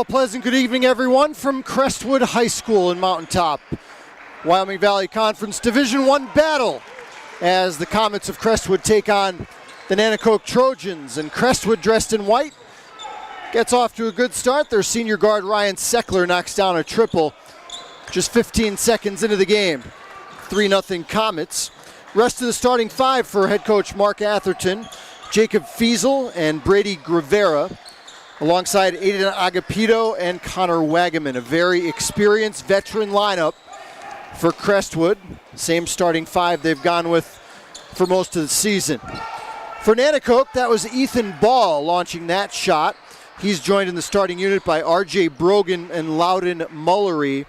Well, pleasant good evening, everyone, from Crestwood High School in Mountaintop. Wyoming Valley Conference Division I battle as the Comets of Crestwood take on the Nanticoke Trojans. And Crestwood, dressed in white, gets off to a good start. Their senior guard, Ryan Seckler, knocks down a triple just 15 seconds into the game. 3-0 Comets. Rest of the starting five for head coach Mark Atherton, Jacob Fiesel and Brady Gravera, alongside Aiden Agapito and Connor Wagaman. A very experienced veteran lineup for Crestwood. Same starting five they've gone with for most of the season. For Nanticoke, that was Ethan Ball launching that shot. He's joined in the starting unit by R.J. Brogan and Loudon Mullery.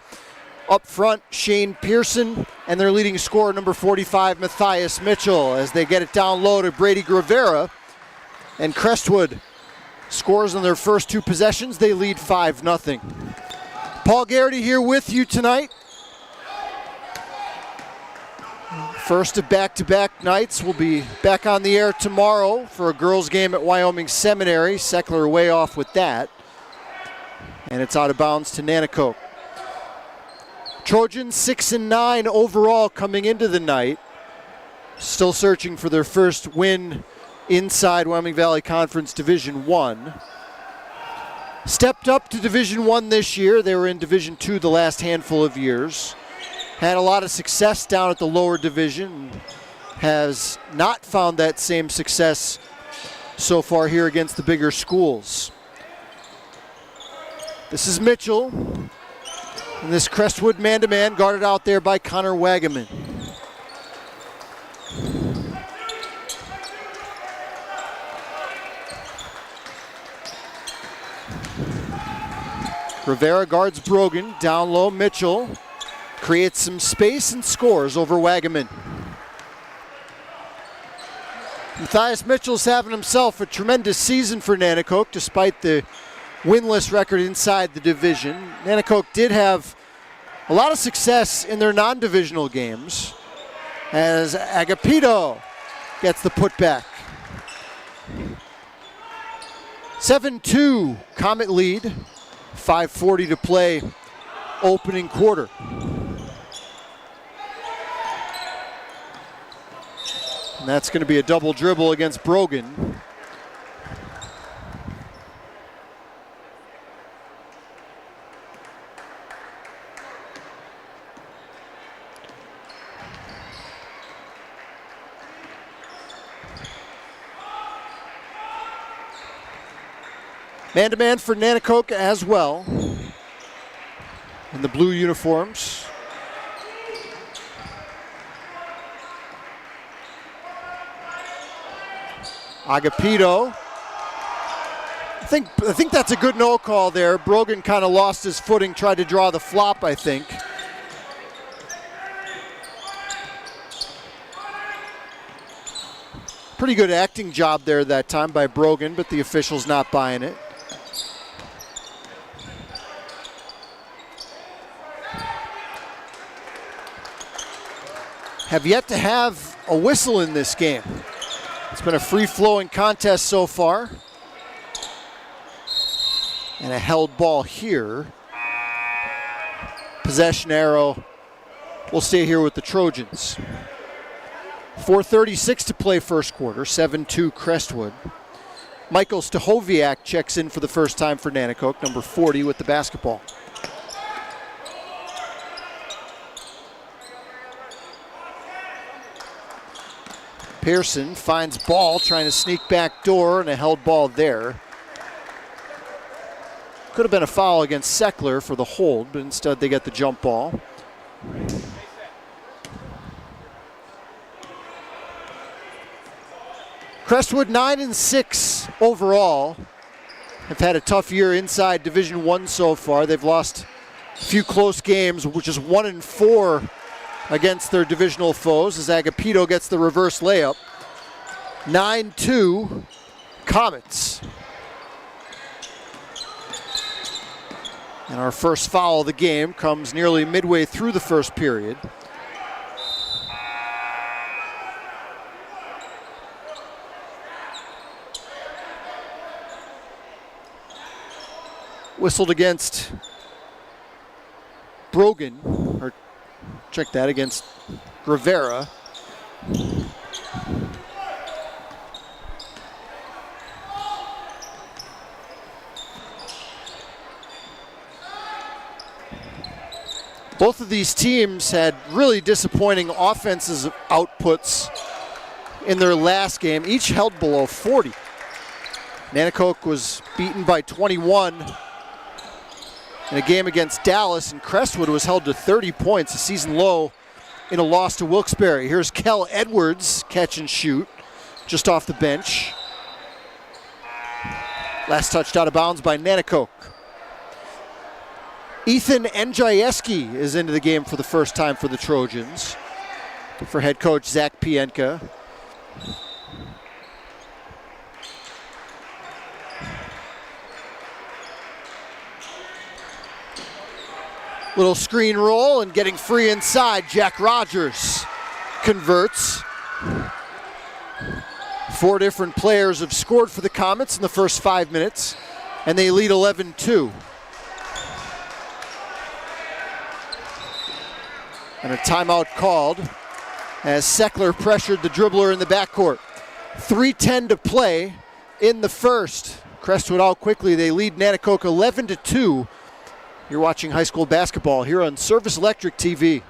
Up front, Shane Pearson and their leading scorer, number 45, Matthias Mitchell, as they get it down low to Brady Gravera. And Crestwood scores on their first two possessions. They lead 5-0. Paul Garrity here with you tonight. First of back-to-back nights. We'll be back on the air tomorrow for a girls' game at Wyoming Seminary. Seckler way off with that. And it's out of bounds to Nanticoke. Trojans 6-9 overall coming into the night. Still searching for their first win inside Wyoming Valley Conference Division I. Stepped up to Division I this year. They were in Division II the last handful of years. Had a lot of success down at the lower division. Has not found that same success so far here against the bigger schools. This is Mitchell. And this Crestwood man-to-man guarded out there by Connor Wagaman. Rivera guards Brogan. Down low, Mitchell creates some space and scores over Wagaman. Matthias Mitchell's having himself a tremendous season for Nanticoke despite the winless record inside the division. Nanticoke did have a lot of success in their non-divisional games as Agapito gets the putback. 7-2 Comet lead, 5:40 to play opening quarter. And that's going to be a double dribble against Brogan. Man-to-man for Nanticoke as well in the blue uniforms. Agapito. I think that's a good no call there. Brogan kind of lost his footing, tried to draw the flop, I think. Pretty good acting job there that time by Brogan, but the official's not buying it. Have yet to have a whistle in this game. It's been a free-flowing contest so far. And a held ball here. Possession arrow will stay here with the Trojans. 4:36 to play first quarter, 7-2 Crestwood. Michael Stahoviak checks in for the first time for Nanticoke, number 40 with the basketball. Pearson finds Ball trying to sneak back door and a held ball there. Could have been a foul against Seckler for the hold, but instead they get the jump ball. Crestwood 9-6 overall. Have had a tough year inside Division I so far. They've lost a few close games, which is 1-4 against their divisional foes as Agapito gets the reverse layup. 9-2 Comets. And our first foul of the game comes nearly midway through the first period. Whistled against Brogan, or check that, against Rivera. Both of these teams had really disappointing offensive outputs in their last game, each held below 40. Nanticoke was beaten by 21 in a game against Dallas, and Crestwood was held to 30 points, a season low in a loss to Wilkes-Barre. Here's Kel Edwards, catch and shoot, just off the bench. Last touched out of bounds by Nanticoke. Ethan Njieski is into the game for the first time for the Trojans, for head coach Zach Pienka. Little screen roll and getting free inside. Jack Rogers converts. 4 different players have scored for the Comets in the first 5 minutes, and they lead 11-2. And a timeout called as Seckler pressured the dribbler in the backcourt. 3:10 to play in the first. Crestwood out quickly. They lead Nanticoke 11-2. You're watching high school basketball here on Service Electric TV.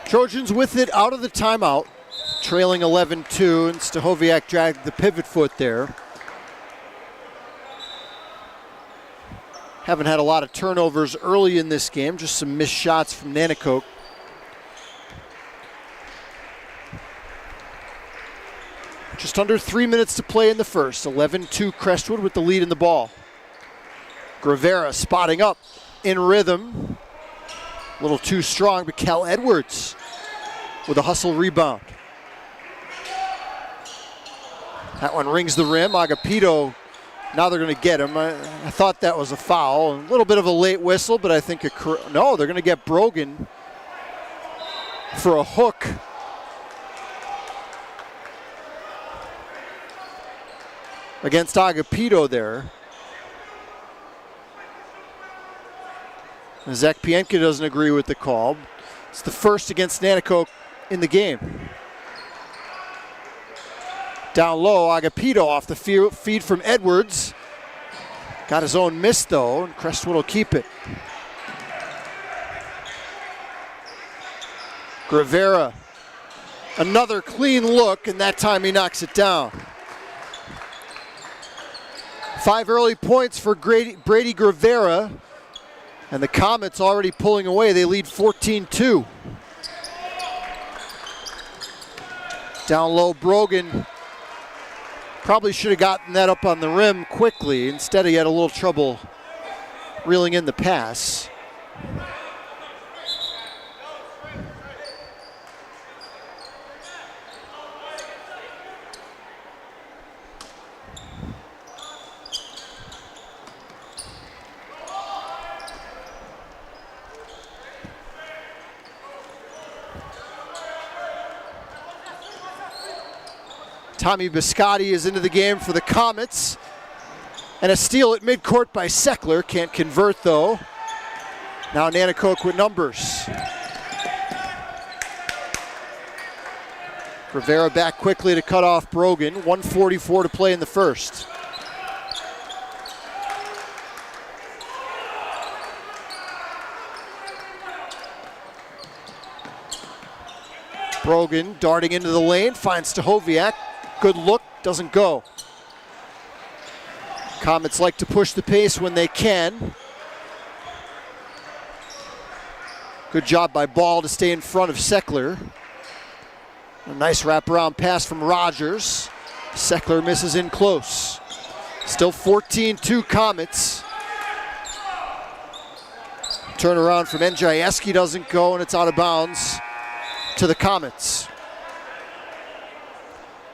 Trojans with it out of the timeout, trailing 11-2, and Stahoviak dragged the pivot foot there. Haven't had a lot of turnovers early in this game, just some missed shots from Nanticoke. Just under 3 minutes to play in the first. 11-2 Crestwood with the lead in the ball. Rivera spotting up in rhythm. A little too strong, but Kel Edwards with a hustle rebound. That one rings the rim. Agapito, now they're going to get him. I thought that was a foul. A little bit of a late whistle, but I think no, they're going to get Brogan for a hook. Against Agapito there. And Zach Pienka doesn't agree with the call. It's the first against Nanticoke in the game. Down low, Agapito off the feed from Edwards. Got his own miss though, and Crestwood will keep it. Rivera, another clean look, and that time he knocks it down. 5 early points for Brady Rivera, and the Comets already pulling away. They lead 14-2. Down low, Brogan probably should have gotten that up on the rim quickly. Instead, he had a little trouble reeling in the pass. Tommy Biscotti is into the game for the Comets. And a steal at midcourt by Seckler. Can't convert though. Now Nanticoke with numbers. Rivera back quickly to cut off Brogan. 1:44 to play in the first. Brogan darting into the lane, finds Stahoviak. Good look, doesn't go. Comets like to push the pace when they can. Good job by Ball to stay in front of Seckler. A nice wraparound pass from Rogers. Seckler misses in close. Still 14-2 Comets. Turnaround from Njieski doesn't go, and it's out of bounds to the Comets.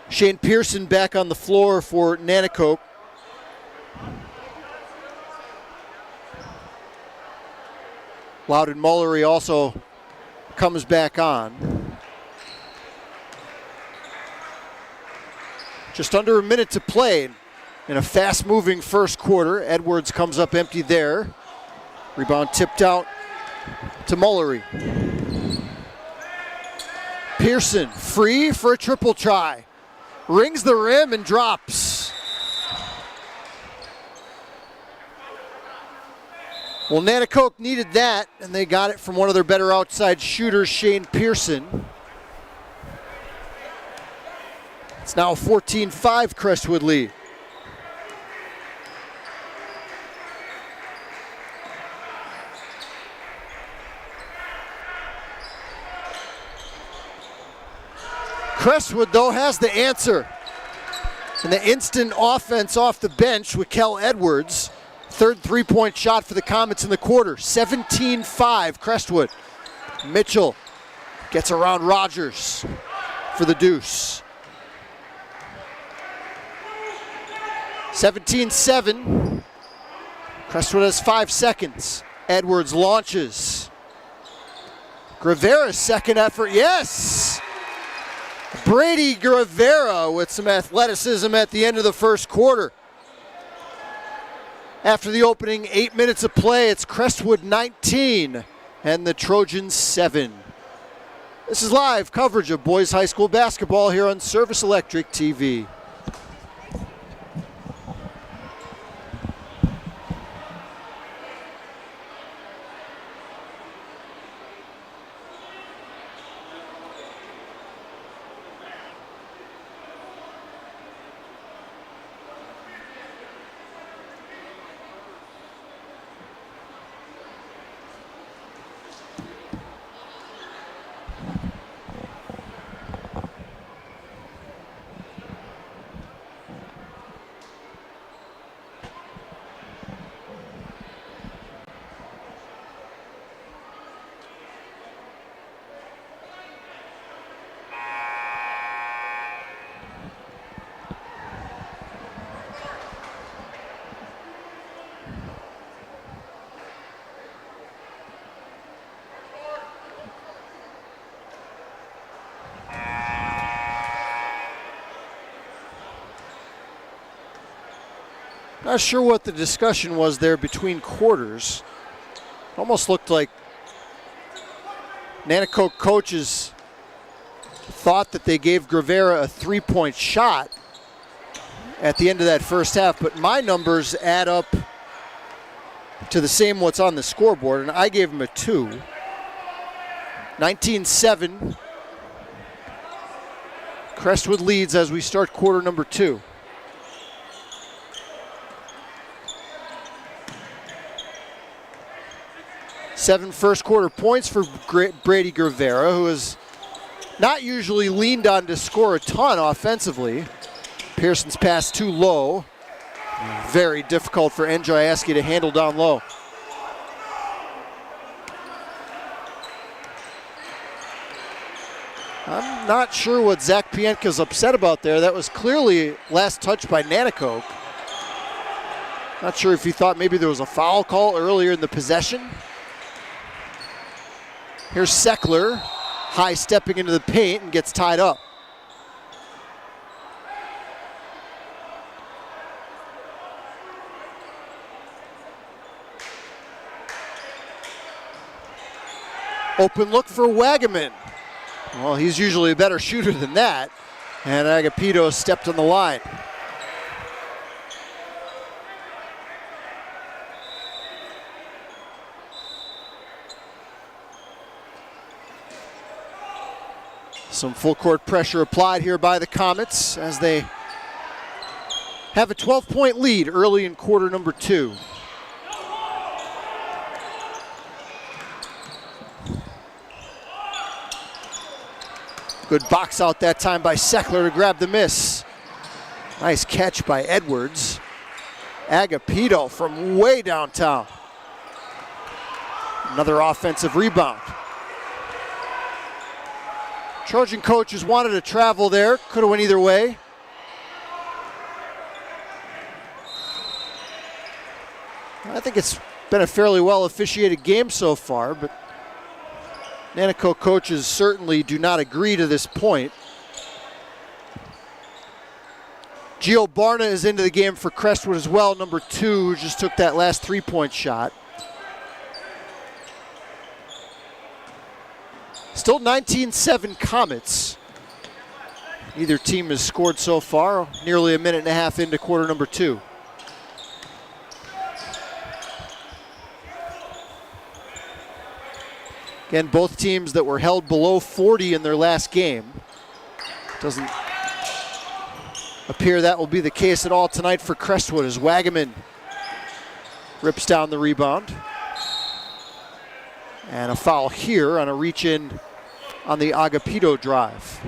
Shane Pearson back on the floor for Nanticoke. Loudon Mullery also comes back on. Just under a minute to play in a fast-moving first quarter. Edwards comes up empty there. Rebound tipped out to Mullery. Pearson free for a triple try. Rings the rim and drops. Well, Nanticoke needed that, and they got it from one of their better outside shooters, Shane Pearson. It's now a 14-5 Crestwood lead. Crestwood, though, has the answer. And the instant offense off the bench with Kel Edwards. Third three-point shot for the Comets in the quarter. 17-5 Crestwood. Mitchell gets around Rogers for the deuce. 17-7. Crestwood has 5 seconds. Edwards launches. Gravera's second effort, yes! Brady Gravera with some athleticism at the end of the first quarter. After the opening 8 minutes of play, it's Crestwood 19 and the Trojans 7. This is live coverage of boys high school basketball here on Service Electric TV. Not sure what the discussion was there between quarters. Almost looked like Nanticoke coaches thought that they gave Gravera a three-point shot at the end of that first half, but my numbers add up to the same what's on the scoreboard, and I gave him a 2. 19-7. Crestwood leads as we start quarter number 2. Seven first quarter points for Brady Gravera, who is not usually leaned on to score a ton offensively. Pearson's pass too low. Very difficult for Njieski to handle down low. I'm not sure what Zach Pienka's upset about there. That was clearly last touch by Nanticoke. Not sure if he thought maybe there was a foul call earlier in the possession. Here's Seckler, high stepping into the paint and gets tied up. Open look for Wagaman. Well, he's usually a better shooter than that. And Agapito stepped on the line. Some full court pressure applied here by the Comets as they have a 12-point lead early in quarter number 2. Good box out that time by Seckler to grab the miss. Nice catch by Edwards. Agapito from way downtown. Another offensive rebound. Trojan coaches wanted to travel there. Could have went either way. I think it's been a fairly well officiated game so far, but Nanticoke coaches certainly do not agree to this point. Gio Barna is into the game for Crestwood as well, number 2, who just took that last three-point shot. Still 19-7 Comets. Neither team has scored so far, nearly a minute and a half into quarter number 2. Again, both teams that were held below 40 in their last game. Doesn't appear that will be the case at all tonight for Crestwood as Wagaman rips down the rebound. And a foul here on a reach in on the Agapito drive.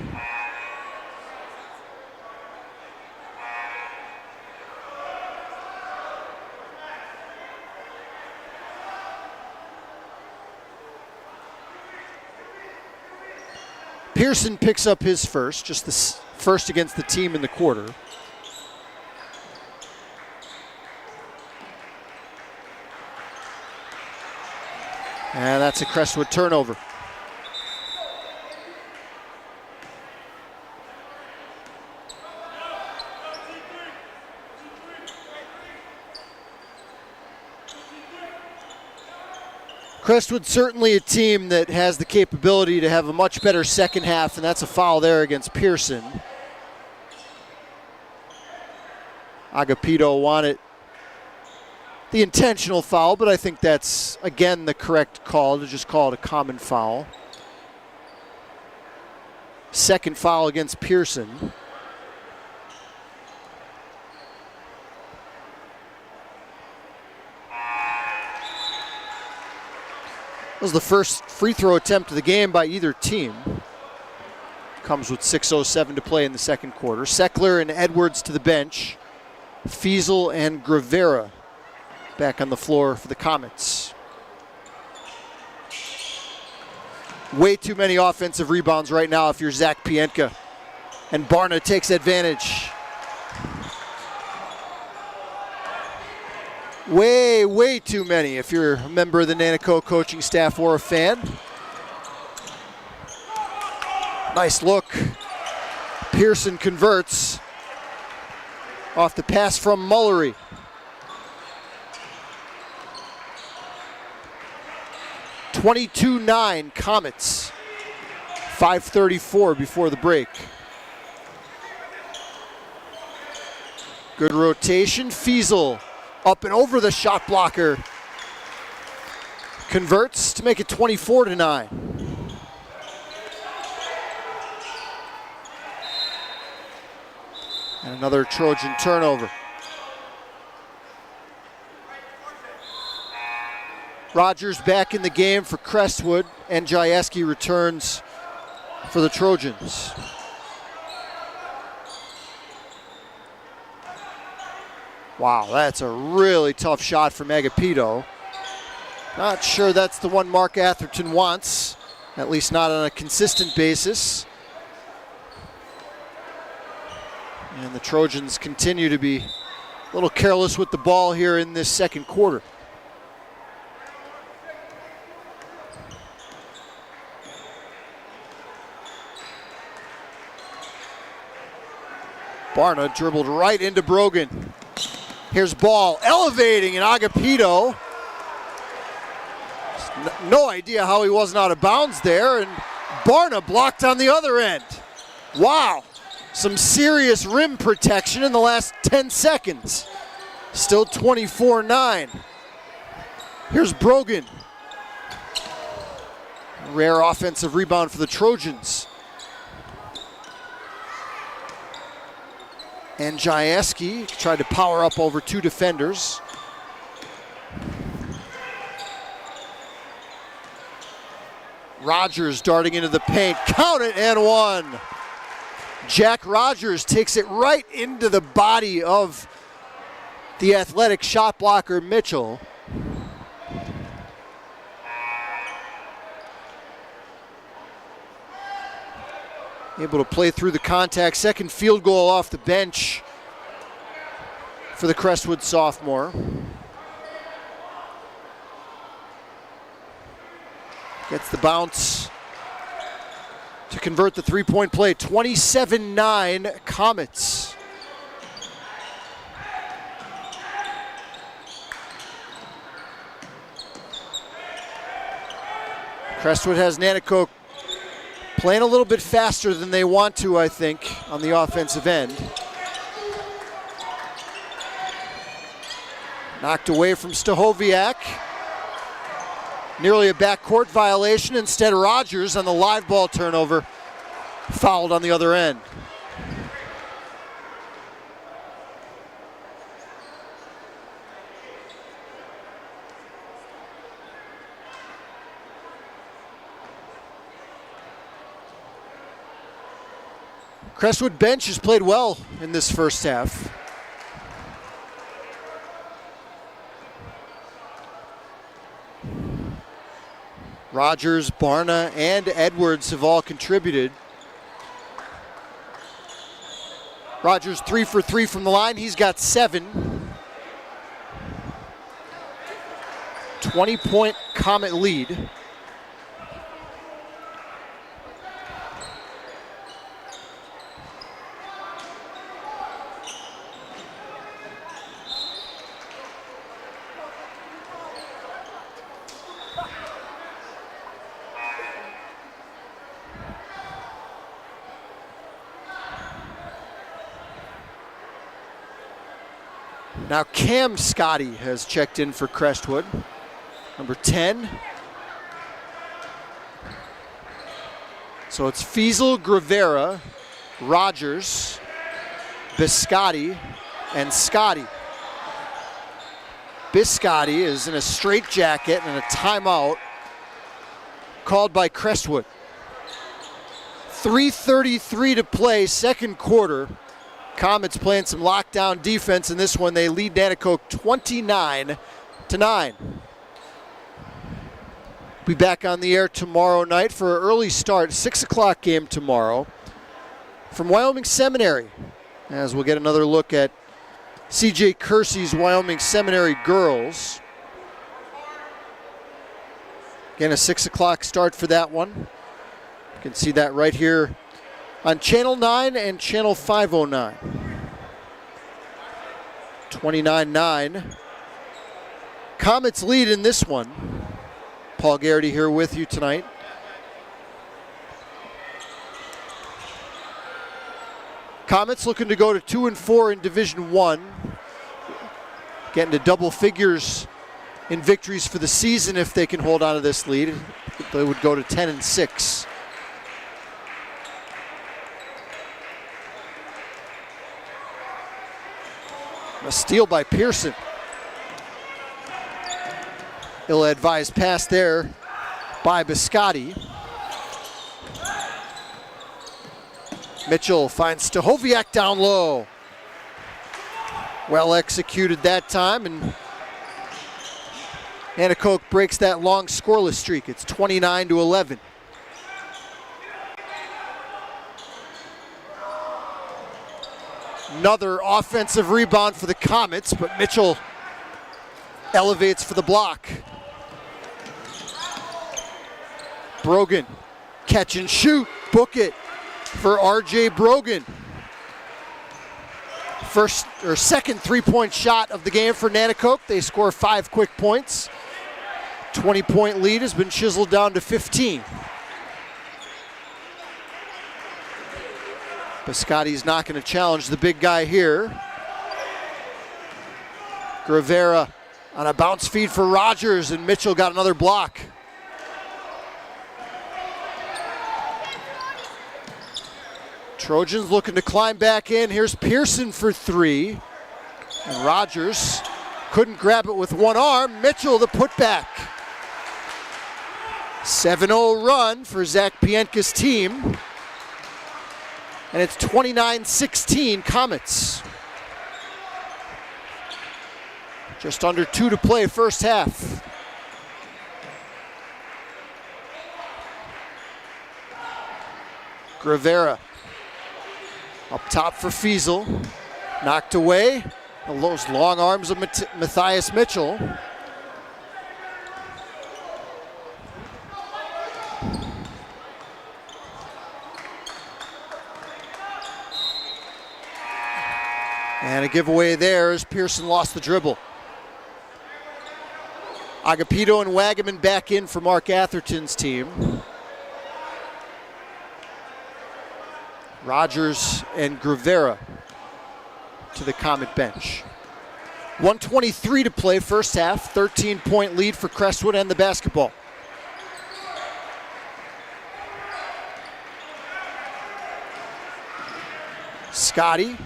Pearson picks up his first, just the first against the team in the quarter. And that's a Crestwood turnover. Crestwood certainly a team that has the capability to have a much better second half, and that's a foul there against Pearson. Agapito wanted the intentional foul, but I think that's, again, the correct call to just call it a common foul. Second foul against Pearson. That was the first free throw attempt of the game by either team. Comes with 6:07 to play in the second quarter. Seckler and Edwards to the bench. Fiesel and Gravera back on the floor for the Comets. Way too many offensive rebounds right now if you're Zach Pienka. And Barna takes advantage. Way too many if you're a member of the Nanticoke coaching staff or a fan. Nice look. Pearson converts off the pass from Mullery. (22-9) Comets. 5:34 before the break. Good rotation. Fiesel up and over the shot blocker. Converts to make it 24-9. And another Trojan turnover. Rogers back in the game for Crestwood, and Jayeski returns for the Trojans. Wow, that's a really tough shot from Agapito. Not sure that's the one Mark Atherton wants, at least not on a consistent basis. And the Trojans continue to be a little careless with the ball here in this second quarter. Barna dribbled right into Brogan. Here's ball elevating, and Agapito. No idea how he wasn't out of bounds there, and Barna blocked on the other end. Wow, some serious rim protection in the last 10 seconds. Still 24-9. Here's Brogan. Rare offensive rebound for the Trojans. And Jayeski tried to power up over two defenders. Rogers darting into the paint. Count it and one. Jack Rogers takes it right into the body of the athletic shot blocker Mitchell. Able to play through the contact. Second field goal off the bench for the Crestwood sophomore. Gets the bounce to convert the three-point play. 27-9 Comets. Crestwood has Nanticoke playing a little bit faster than they want to, I think, on the offensive end. Knocked away from Stahoviak. Nearly a backcourt violation. Instead, Rogers on the live ball turnover fouled on the other end. Crestwood bench has played well in this first half. Rogers, Barna, and Edwards have all contributed. Rogers 3 for 3 from the line. He's got 7. 20-point Comet lead. Now Cam Scotty has checked in for Crestwood, number 10. So it's Fiesel, Gravera, Rogers, Biscotti, and Scotty. Biscotti is in a straitjacket and a timeout called by Crestwood. 3:33 to play, second quarter. Comets playing some lockdown defense in this one. They lead Nanticoke 29-9. Be back on the air tomorrow night for an early start, 6 o'clock game tomorrow from Wyoming Seminary, as we'll get another look at C.J. Kersey's Wyoming Seminary girls. Again, a 6 o'clock start for that one. You can see that right here on Channel 9 and Channel 509. 29-9. Comets lead in this one. Paul Garrity here with you tonight. Comets looking to go to 2-4 in Division I. Getting to double figures in victories for the season if they can hold on to this lead. They would go to 10-6. A steal by Pearson. Ill-advised pass there by Biscotti. Mitchell finds Stahoviak down low. Well executed that time, and Nanticoke breaks that long scoreless streak. It's 29-11. Another offensive rebound for the Comets, but Mitchell elevates for the block. Brogan, catch and shoot, book it for R.J. Brogan. Second three-point shot of the game for Nanticoke. They score 5 quick points. 20-point lead has been chiseled down to 15. Biscotti's not going to challenge the big guy here. Gravera on a bounce feed for Rogers, and Mitchell got another block. Trojans looking to climb back in. Here's Pearson for 3. And Rogers couldn't grab it with one arm. Mitchell the putback. 7-0 run for Zach Pienka's team. And it's 29-16 Comets. Just under 2 to play first half. Grivera up top for Fiesel. Knocked away. Those long arms of Matthias Mitchell. And a giveaway there as Pearson lost the dribble. Agapito and Wagaman back in for Mark Atherton's team. Rogers and Grivera to the Comet bench. 1:23 to play first half. 13-point lead for Crestwood and the basketball. Scotty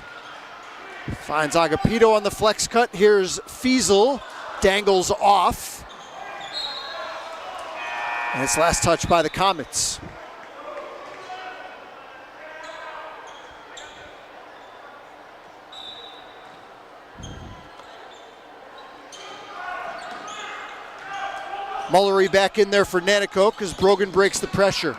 finds Agapito on the flex cut. Here's Fiesel. Dangles off. And it's last touch by the Comets. Mullery back in there for Nanticoke as Brogan breaks the pressure.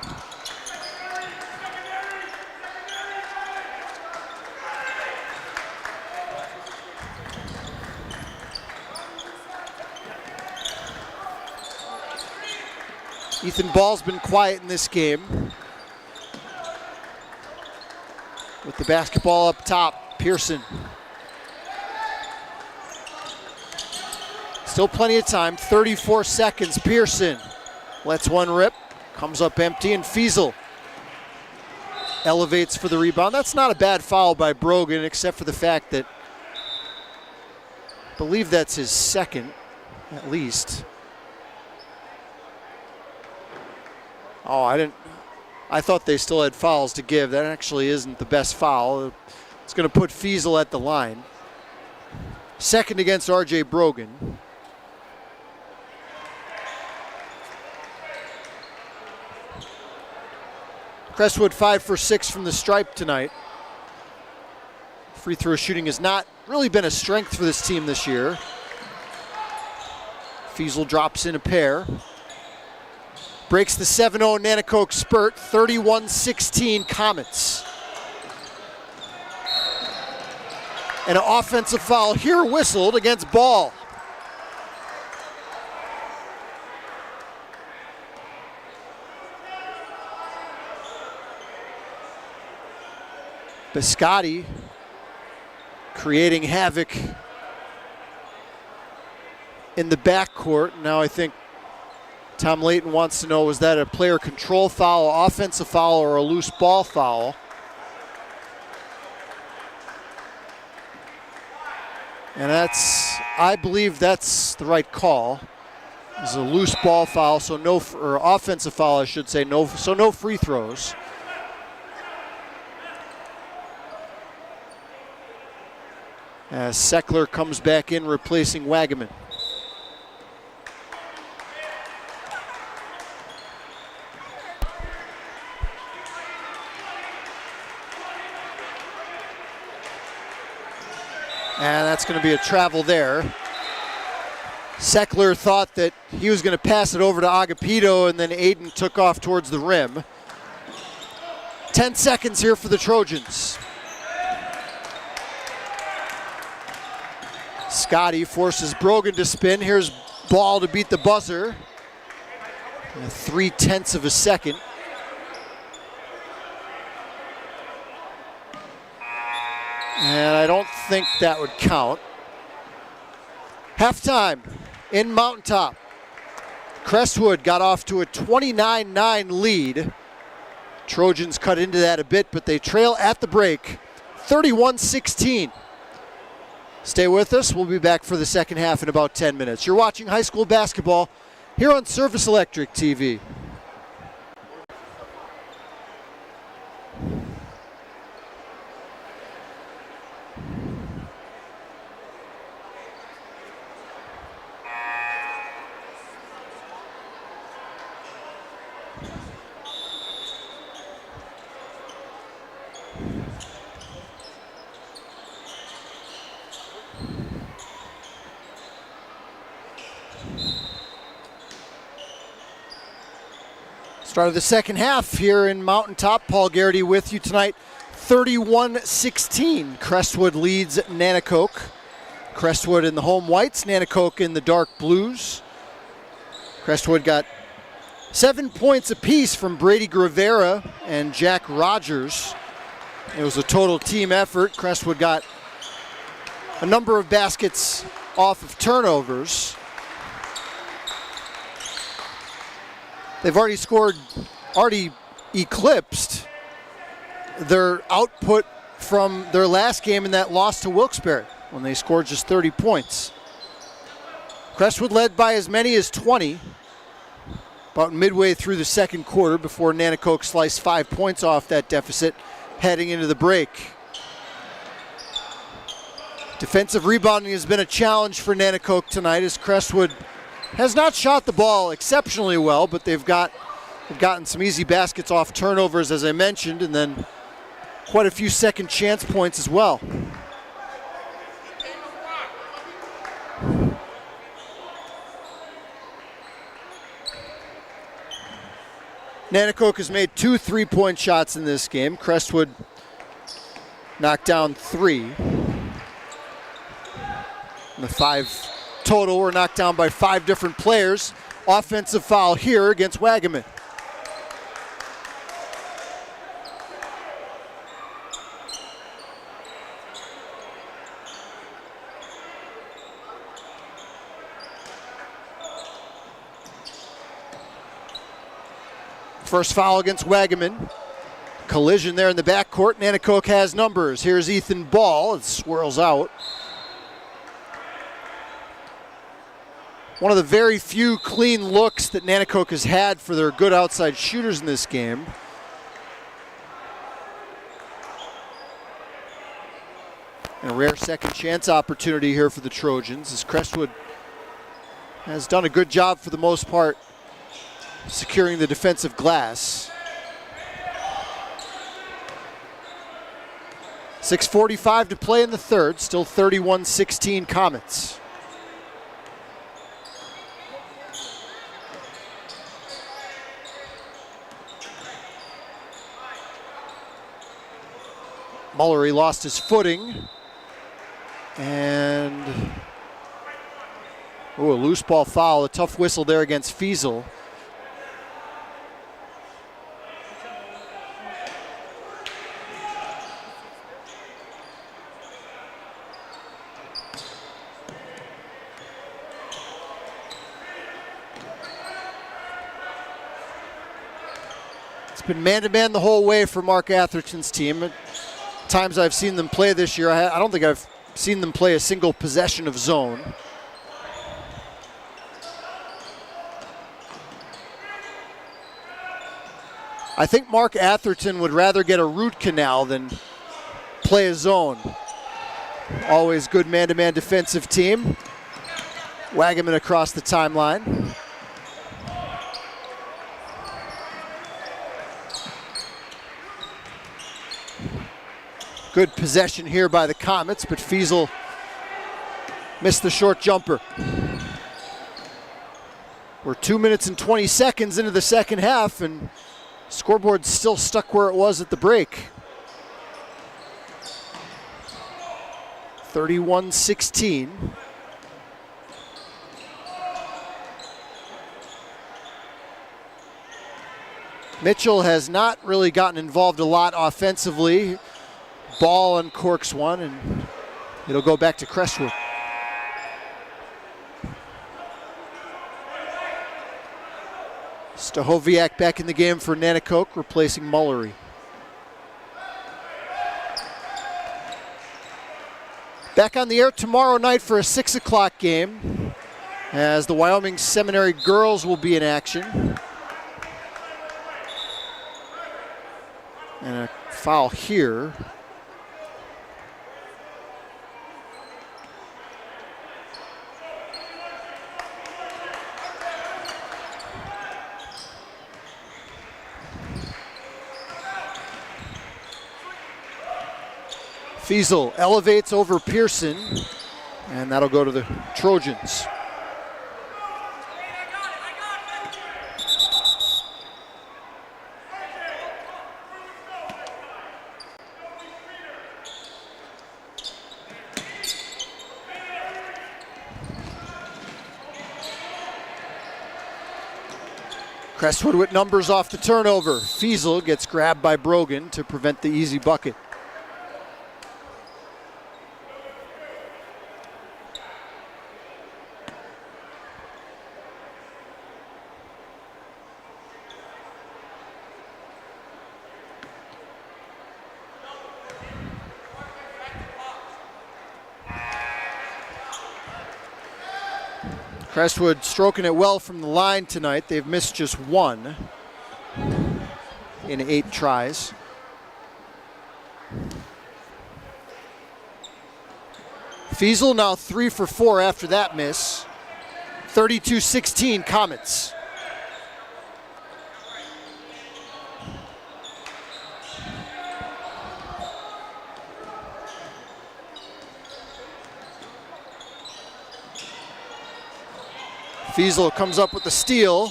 Ethan Ball's been quiet in this game. With the basketball up top, Pearson. Still plenty of time, 34 seconds. Pearson lets one rip, comes up empty, and Fiesel elevates for the rebound. That's not a bad foul by Brogan, except for the fact that I believe that's his second, at least. Oh, I thought they still had fouls to give. That actually isn't the best foul. It's going to put Fiesel at the line. Second against R.J. Brogan. Crestwood 5 for 6 from the stripe tonight. Free throw shooting has not really been a strength for this team this year. Fiesel drops in a pair. Breaks the 7-0 Nanticoke spurt, 31-16 Comets. And an offensive foul here whistled against Ball. Biscotti creating havoc in the backcourt. Now I think Tom Layton wants to know, was that a player control foul, offensive foul, or a loose ball foul? And I believe that's the right call. It's a loose ball foul, so or offensive foul, I should say, so no free throws. As Seckler comes back in, replacing Wagaman. And that's going to be a travel there. Seckler thought that he was going to pass it over to Agapito, and then Aiden took off towards the rim. 10 seconds here for the Trojans. Scotty forces Brogan to spin. Here's Ball to beat the buzzer. 0.3 of a second. And I don't think that would count. Halftime in Mountaintop. Crestwood got off to a 29-9 lead. Trojans cut into that a bit, but they trail at the break, 31-16. Stay with us. We'll be back for the second half in about 10 minutes. You're watching high school basketball here on Service Electric TV. Start of the second half here in Mountaintop. Paul Garrity with you tonight. 31-16. Crestwood leads Nanticoke. Crestwood in the home whites, Nanticoke in the dark blues. Crestwood got 7 points apiece from Brady Gravera and Jack Rogers. It was a total team effort. Crestwood got a number of baskets off of turnovers. They've already eclipsed their output from their last game in that loss to Wilkes-Barre when they scored just 30 points. Crestwood led by as many as 20 about midway through the second quarter before Nanticoke sliced 5 points off that deficit heading into the break. Defensive rebounding has been a challenge for Nanticoke tonight as Crestwood has not shot the ball exceptionally well, but they've gotten some easy baskets off turnovers, as I mentioned, and then quite a few second chance points as well. Nanticoke has made 2 3-point shots in this game. Crestwood knocked down 3. And the 5 total were knocked down by 5 different players. Offensive foul here against Wagaman. First foul against Wagaman. Collision there in the backcourt. Nanticoke has numbers. Here's Ethan Ball. It swirls out. One of the very few clean looks that Nanticoke has had for their good outside shooters in this game. And a rare second chance opportunity here for the Trojans as Crestwood has done a good job for the most part securing the defensive glass. 6:45 to play in the third, still 31-16 Comets. Mullery lost his footing. And a loose ball foul, a tough whistle there against Fiesel. It's been man-to-man the whole way for Mark Atherton's team. At times I've seen them play this year, I don't think I've seen them play a single possession of zone. I think Mark Atherton would rather get a root canal than play a zone. Always good man-to-man defensive team. Wagaman across the timeline. Good possession here by the Comets, but Fiesel missed the short jumper. We're 2 minutes and 20 seconds into the second half, and scoreboard's still stuck where it was at the break. 31-16. Mitchell has not really gotten involved a lot offensively. Ball uncorks one, and it'll go back to Crestwood. Stahoviak back in the game for Nanticoke, replacing Mullery. Back on the air tomorrow night for a 6 o'clock game, as the Wyoming Seminary girls will be in action. And a foul here. Fiesel elevates over Pearson, and that'll go to the Crestwood with numbers off the turnover. Fiesel gets grabbed by Brogan to prevent the easy bucket. Crestwood stroking it well from the line tonight. They've missed just one in 8 tries. Fiesel now 3 for 4 after that miss. 32-16 Comets. Fiesel comes up with the steal.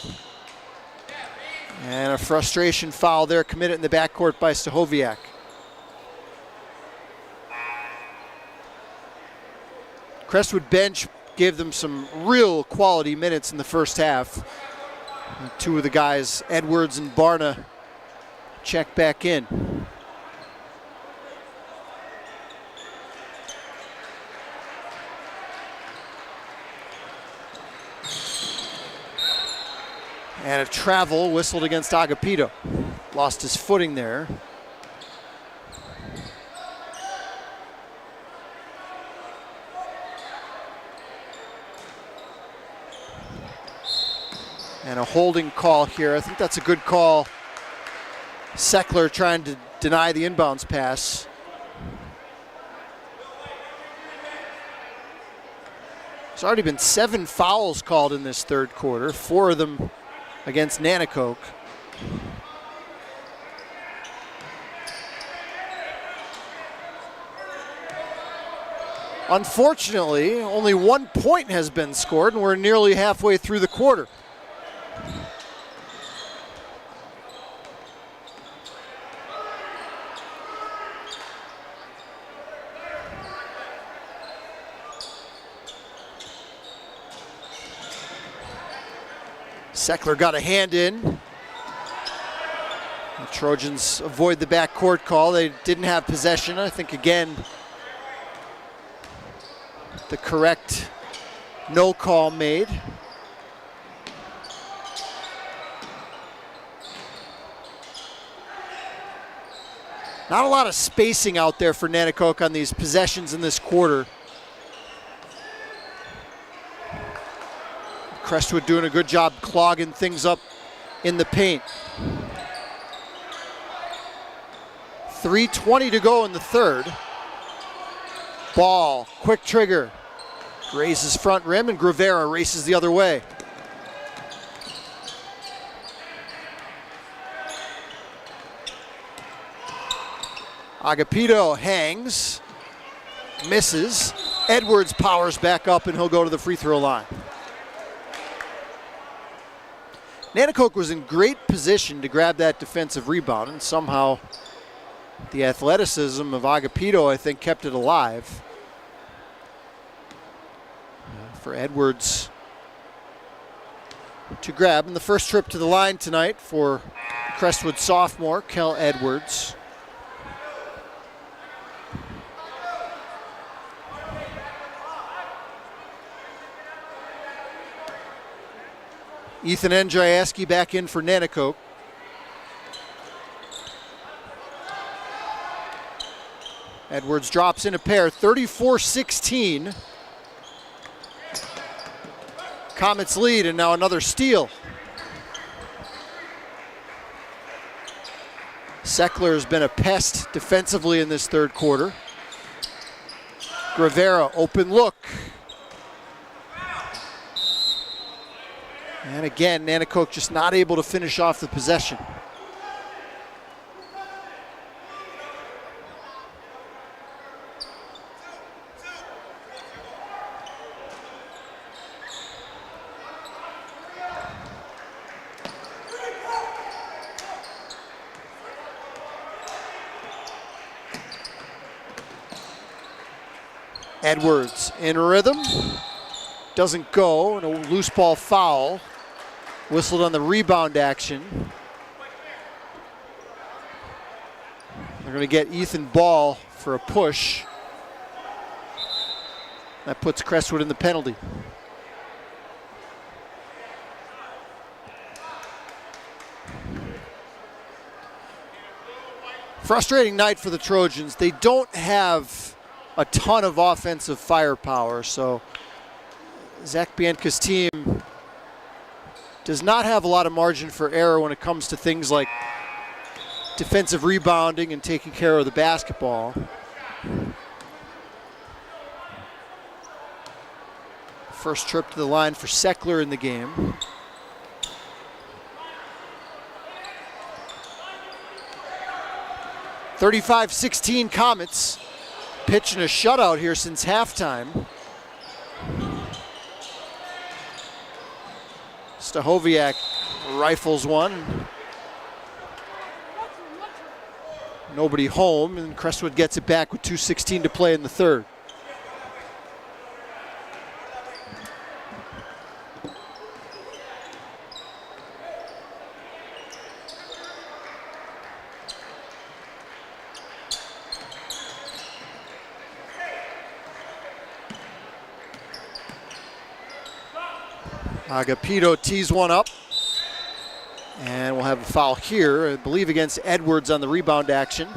And a frustration foul there committed in the backcourt by Stahoviak. Crestwood bench gave them some real quality minutes in the first half. And 2 of the guys, Edwards and Barna, check back in. And a travel whistled against Agapito. Lost his footing there. And a holding call here. I think that's a good call. Seckler trying to deny the inbounds pass. There's already been 7 fouls called in this third quarter, 4 of them against Nanticoke. Unfortunately, only 1 point has been scored, and we're nearly halfway through the quarter. Seckler got a hand in. The Trojans avoid the backcourt call. They didn't have possession. I think, again, the correct no call made. Not a lot of spacing out there for Nanticoke on these possessions in this quarter. Crestwood doing a good job clogging things up in the paint. 3:20 to go in the third. Ball, quick trigger. Grazes front rim, and Gravera races the other way. Agapito hangs, misses. Edwards powers back up, and he'll go to the free throw line. Nanticoke was in great position to grab that defensive rebound, and somehow the athleticism of Agapito, I think, kept it alive. For Edwards to grab. And the first trip to the line tonight for Crestwood sophomore, Kel Edwards. Ethan Andrzejewski back in for Nanticoke. Edwards drops in a pair, 34-16. Comets lead, and now another steal. Seckler has been a pest defensively in this third quarter. Gravera, open look. And again, Nanticoke just not able to finish off the possession. Edwards in rhythm, doesn't go, and a loose ball foul Whistled on the rebound action. They're going to get Ethan Ball for a push. That puts Crestwood in the penalty. Frustrating night for the Trojans. They don't have a ton of offensive firepower, so Zach Bianca's team does not have a lot of margin for error when it comes to things like defensive rebounding and taking care of the basketball. First trip to the line for Seckler in the game. (35-16) Comets. Pitching a shutout here since halftime. Stahoviak rifles one. Nobody home, and Crestwood gets it back with 2:16 to play in the third. Agapito tees one up, and we'll have a foul here, I believe against Edwards on the rebound action.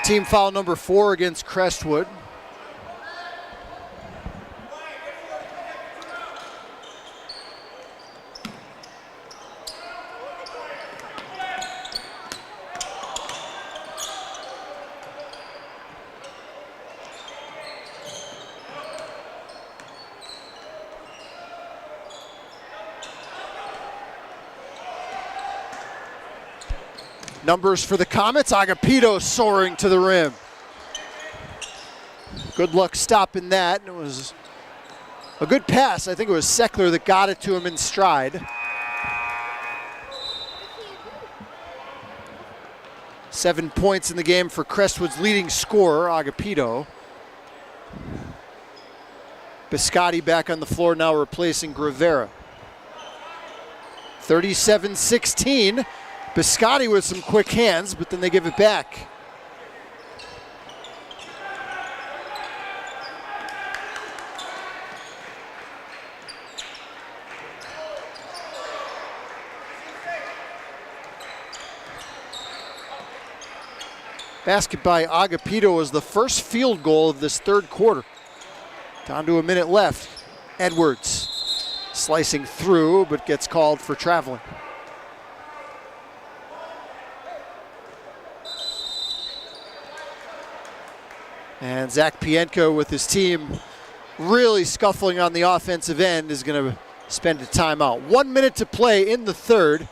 Team foul number 4 against Crestwood. Numbers for the Comets, Agapito soaring to the rim. Good luck stopping that. It was a good pass. I think it was Seckler that got it to him in stride. 7 points in the game for Crestwood's leading scorer, Agapito. Biscotti back on the floor now replacing Rivera. 37-16. Biscotti with some quick hands, but then they give it back. Basket by Agapito was the first field goal of this third quarter. Down to a minute left. Edwards slicing through, but gets called for traveling. And Zach Pienko with his team really scuffling on the offensive end is going to spend a timeout. 1 minute to play in the third.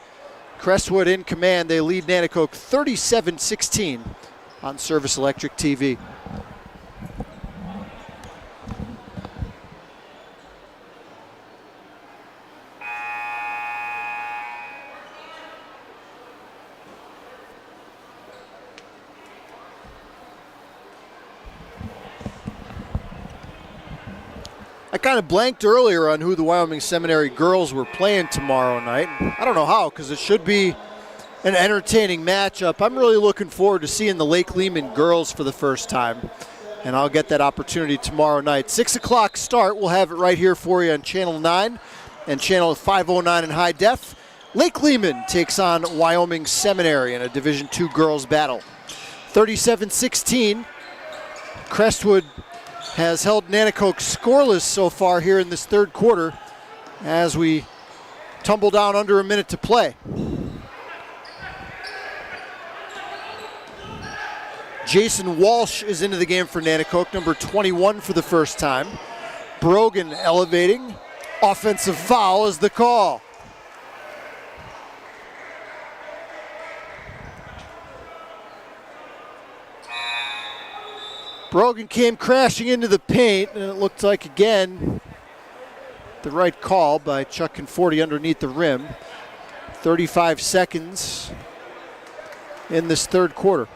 Crestwood in command. They lead Nanticoke 37-16 on Service Electric TV. I kind of blanked earlier on who the Wyoming Seminary girls were playing tomorrow night. I don't know how, because it should be an entertaining matchup. I'm really looking forward to seeing the Lake Lehman girls for the first time, and I'll get that opportunity tomorrow night. 6 o'clock start. We'll have it right here for you on Channel 9 and Channel 509 in high def. Lake Lehman takes on Wyoming Seminary in a Division II girls battle. 37-16. Crestwood has held Nanticoke scoreless so far here in this third quarter as we tumble down under a minute to play. Jason Walsh is into the game for Nanticoke, number 21 for the first time. Brogan elevating. Offensive foul is the call. Brogan came crashing into the paint, and it looked like, again, the right call by Chuck Conforti underneath the rim. 35 seconds in this third quarter.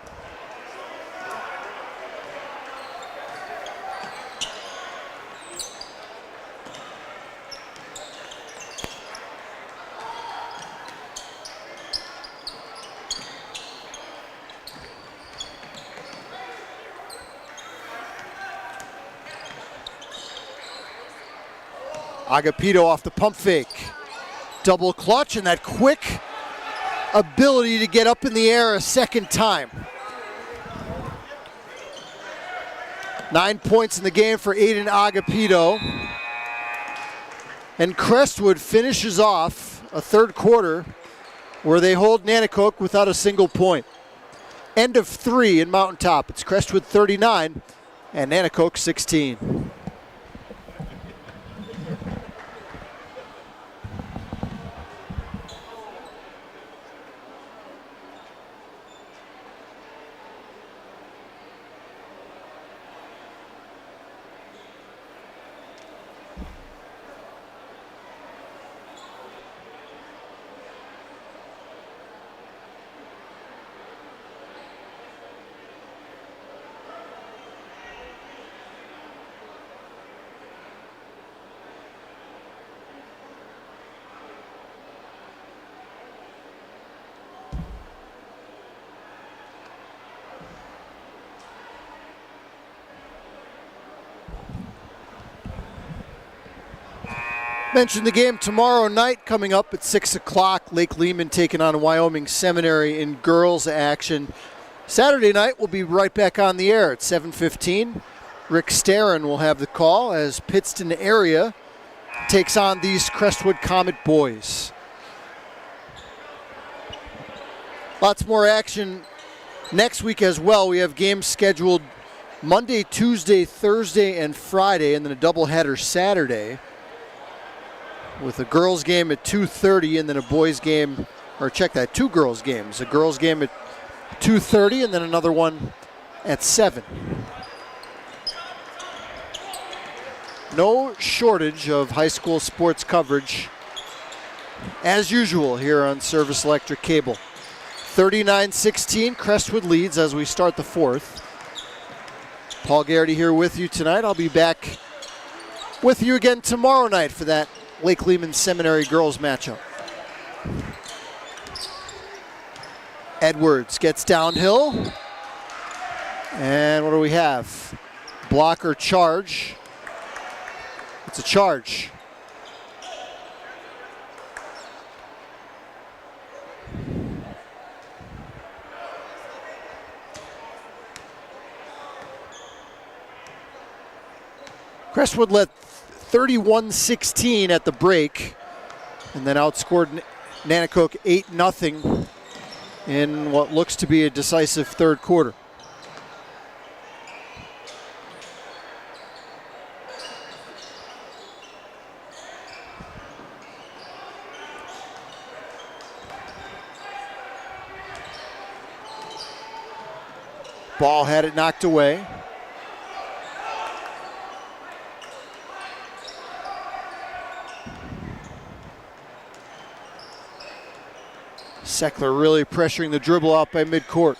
Agapito off the pump fake. Double clutch and that quick ability to get up in the air a second time. 9 points in the game for Aiden Agapito. And Crestwood finishes off a third quarter where they hold Nanticoke without a single point. End of 3 in Mountain Top. It's Crestwood 39 and Nanticoke 16. Mentioned the game tomorrow night coming up at 6 o'clock. Lake Lehman taking on Wyoming Seminary in girls action. Saturday night we'll be right back on the air at 7:15. Rick Starren will have the call as Pittston area takes on these Crestwood Comet boys. Lots more action next week as well. We have games scheduled Monday, Tuesday, Thursday, and Friday, and then a doubleheader Saturday, with a girls game at 2:30 and then a boys game, or check that, 2 girls games. A girls game at 2:30 and then another one at 7. No shortage of high school sports coverage as usual here on Service Electric Cable. 39-16, Crestwood leads as we start the 4th. Paul Garrity here with you tonight. I'll be back with you again tomorrow night for that Lake Lehman Seminary girls matchup. Edwards gets downhill. And what do we have? Blocker charge. It's a charge. Crestwood led 31-16 at the break, and then outscored Nanticoke 8-0 in what looks to be a decisive third quarter. Ball had it knocked away. Seckler really pressuring the dribble out by midcourt.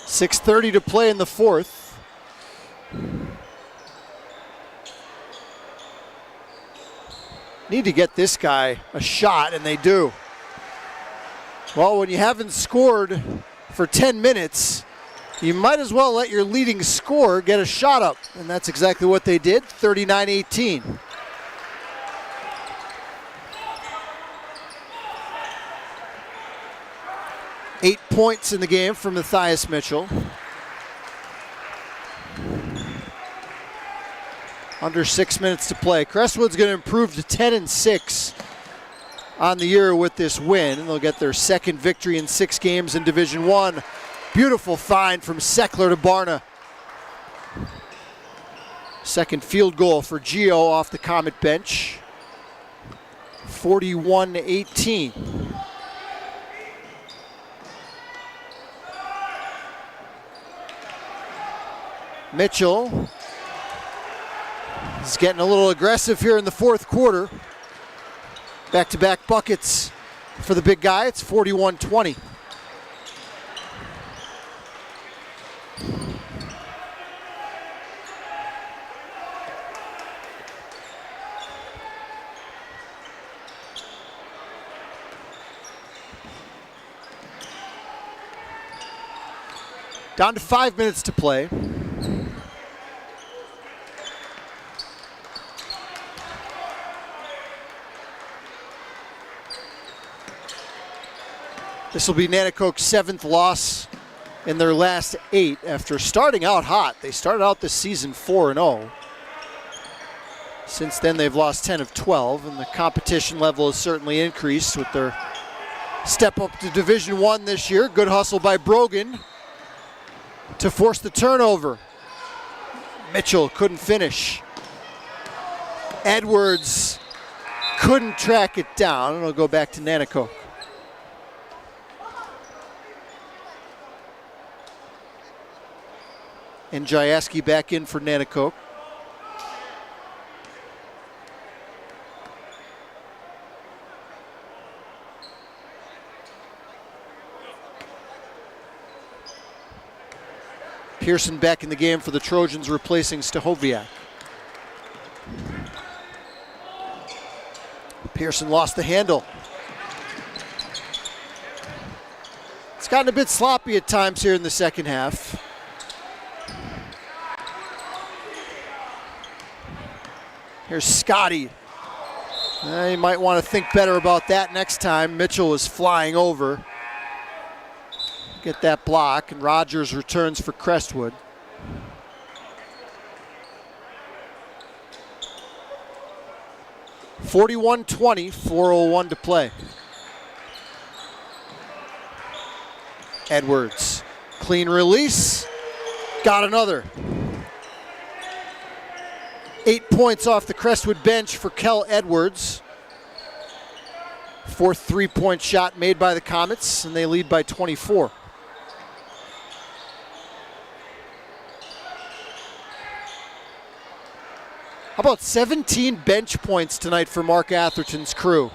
.6:30 to play in the 4th. Need to get this guy a shot, and they do. Well, when you haven't scored for 10 minutes, you might as well let your leading scorer get a shot up, and that's exactly what they did, 39-18. Eight points in the game from Matthias Mitchell. Under 6 minutes to play. Crestwood's going to improve to 10-6 on the year with this win, and they'll get their second victory in 6 games in Division I. Beautiful find from Seckler to Barna. Second field goal for Gio off the Comet bench. 41-18. Mitchell is getting a little aggressive here in the 4th quarter. Back-to-back buckets for the big guy. It's 41-20. Down to 5 minutes to play. This will be Nanticoke's 7th loss in their last 8 after starting out hot. They started out this season 4-0. Since then, they've lost 10 of 12, and the competition level has certainly increased with their step up to Division I this year. Good hustle by Brogan to force the turnover. Mitchell couldn't finish. Edwards couldn't track it down, and it'll go back to Nanticoke. And Jayeski back in for Nanticoke. Pearson back in the game for the Trojans, replacing Stahoviak. Pearson lost the handle. It's gotten a bit sloppy at times here in the second half. Here's Scotty. You might want to think better about that next time. Mitchell was flying over. Get that block, and Rogers returns for Crestwood. (41-20), 4:01 to play. Edwards, clean release, got another. 8 points off the Crestwood bench for Kel Edwards. 4th three-point shot made by the Comets, and they lead by 24. How about 17 bench points tonight for Mark Atherton's crew?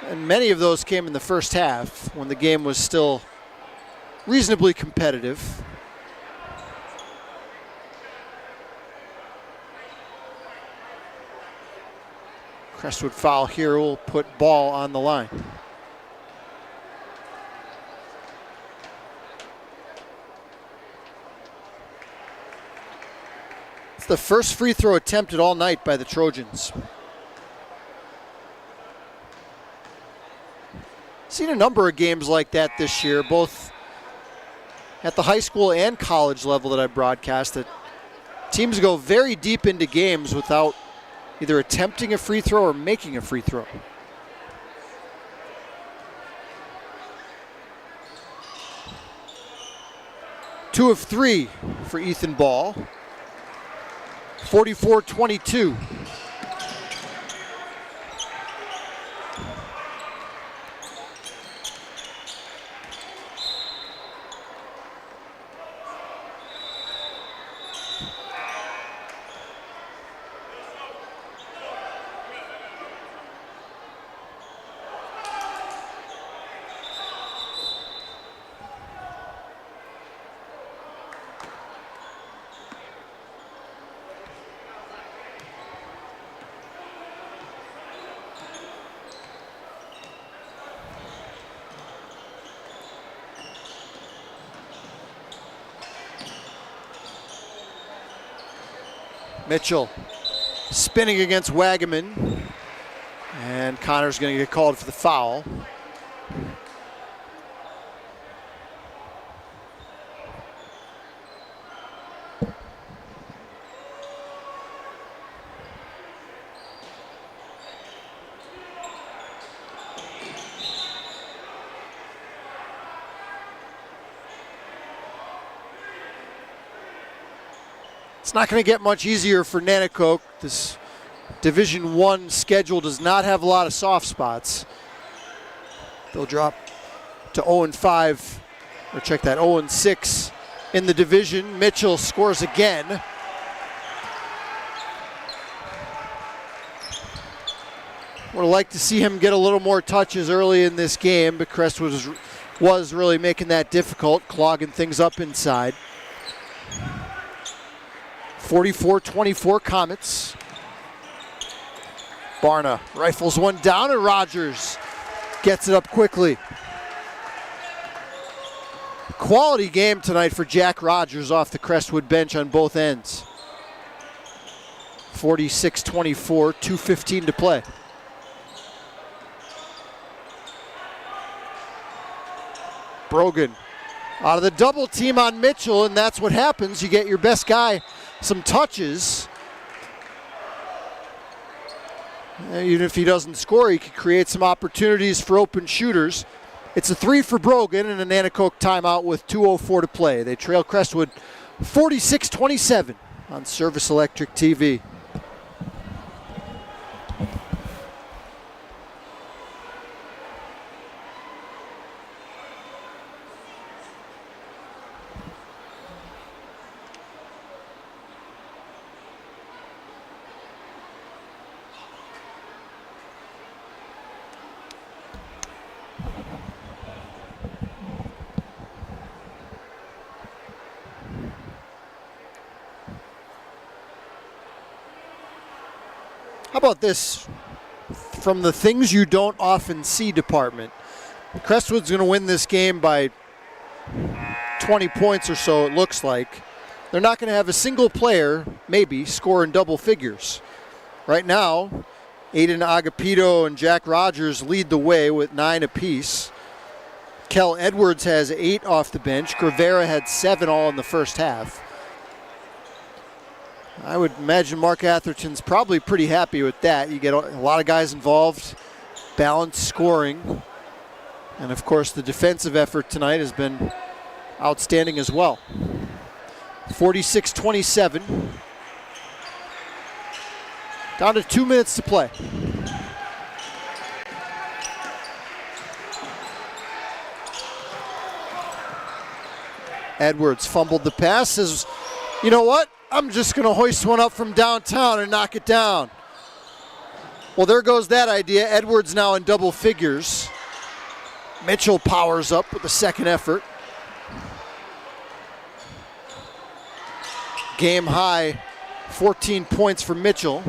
And many of those came in the first half when the game was still reasonably competitive. Crestwood foul here will put ball on the line. It's the first free throw attempted all night by the Trojans. Seen a number of games like that this year, both at the high school and college level that I broadcast, that teams go very deep into games without either attempting a free throw or making a free throw. Two of 3 for Ethan Ball. 44-22. Mitchell spinning against Wagaman, and Connor's going to get called for the foul. It's not going to get much easier for Nanticoke. This Division I schedule does not have a lot of soft spots. They'll drop to 0-5, or check that, 0-6 in the division. Mitchell scores again. Would have liked to see him get a little more touches early in this game, but Crestwood was really making that difficult, clogging things up inside. 44-24 Comets. Barna rifles one down, and Rogers gets it up quickly. quality game tonight for Jack Rogers off the Crestwood bench on both ends. 46-24, 2:15 to play. Brogan out of the double team on Mitchell, and that's what happens. You get your best guy some touches. Even if he doesn't score, he can create some opportunities for open shooters. It's a 3 for Brogan and a Nanticoke timeout with 2:04 to play. They trail Crestwood 46-27 on Service Electric TV. How about this from the things you don't often see department? Crestwood's going to win this game by 20 points or so, it looks like. They're not going to have a single player, maybe, score in double figures. Right now, Aiden Agapito and Jack Rogers lead the way with 9 apiece. Kel Edwards has 8 off the bench. Gravera had 7 all in the first half. I would imagine Mark Atherton's probably pretty happy with that. You get a lot of guys involved, balanced scoring, and of course the defensive effort tonight has been outstanding as well. 46-27. Down to 2 minutes to play. Edwards fumbled the pass, says, you know what? I'm just going to hoist one up from downtown and knock it down. Well, there goes that idea. Edwards now in double figures. Mitchell powers up with the second effort. Game high, 14 points for Mitchell.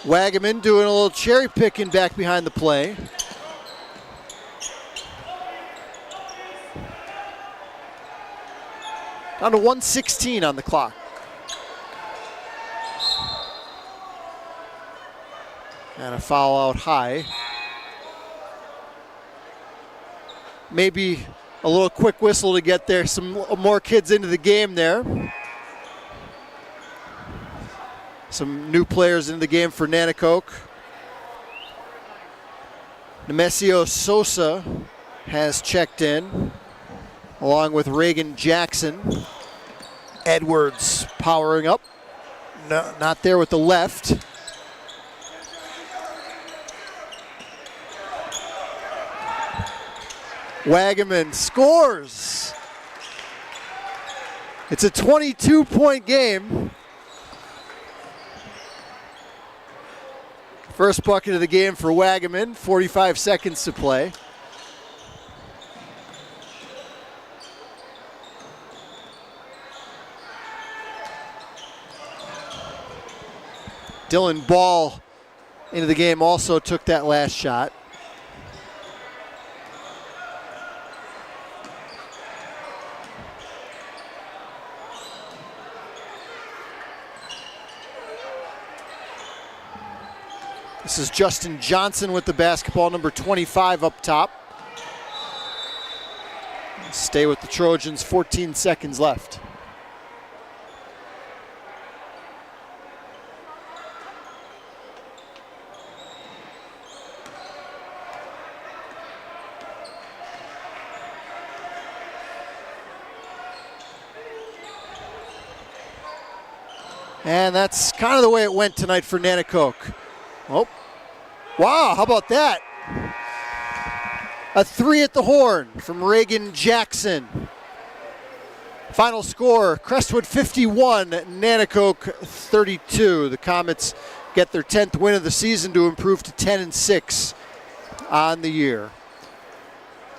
Wagaman doing a little cherry picking back behind the play. Down to 1:16 on the clock. And a foul out high. Maybe a little quick whistle to get there. Some more kids into the game there. Some new players in the game for Nanticoke. Nemesio Sosa has checked in, along with Reagan Jackson. Edwards powering up. No, not there with the left. Wagaman scores. It's a 22-point game. First bucket of the game for Wagaman, 45 seconds to play. Dylan Ball into the game also took that last shot. This is Justin Johnson with the basketball, number 25 up top. Stay with the Trojans, 14 seconds left. And that's kind of the way it went tonight for Nanticoke. Oh, wow, how about that? A 3 at the horn from Reagan Jackson. Final score, Crestwood 51, Nanticoke 32. The Comets get their 10th win of the season to improve to 10-6 on the year.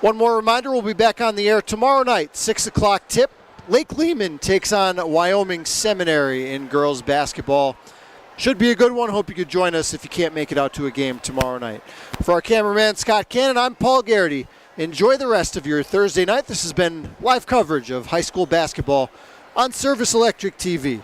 One more reminder, we'll be back on the air tomorrow night, 6 o'clock tip. Lake Lehman takes on Wyoming Seminary in girls basketball. Should be a good one. Hope you could join us if you can't make it out to a game tomorrow night. For our cameraman, Scott Cannon, I'm Paul Garrity. Enjoy the rest of your Thursday night. This has been live coverage of high school basketball on Service Electric TV.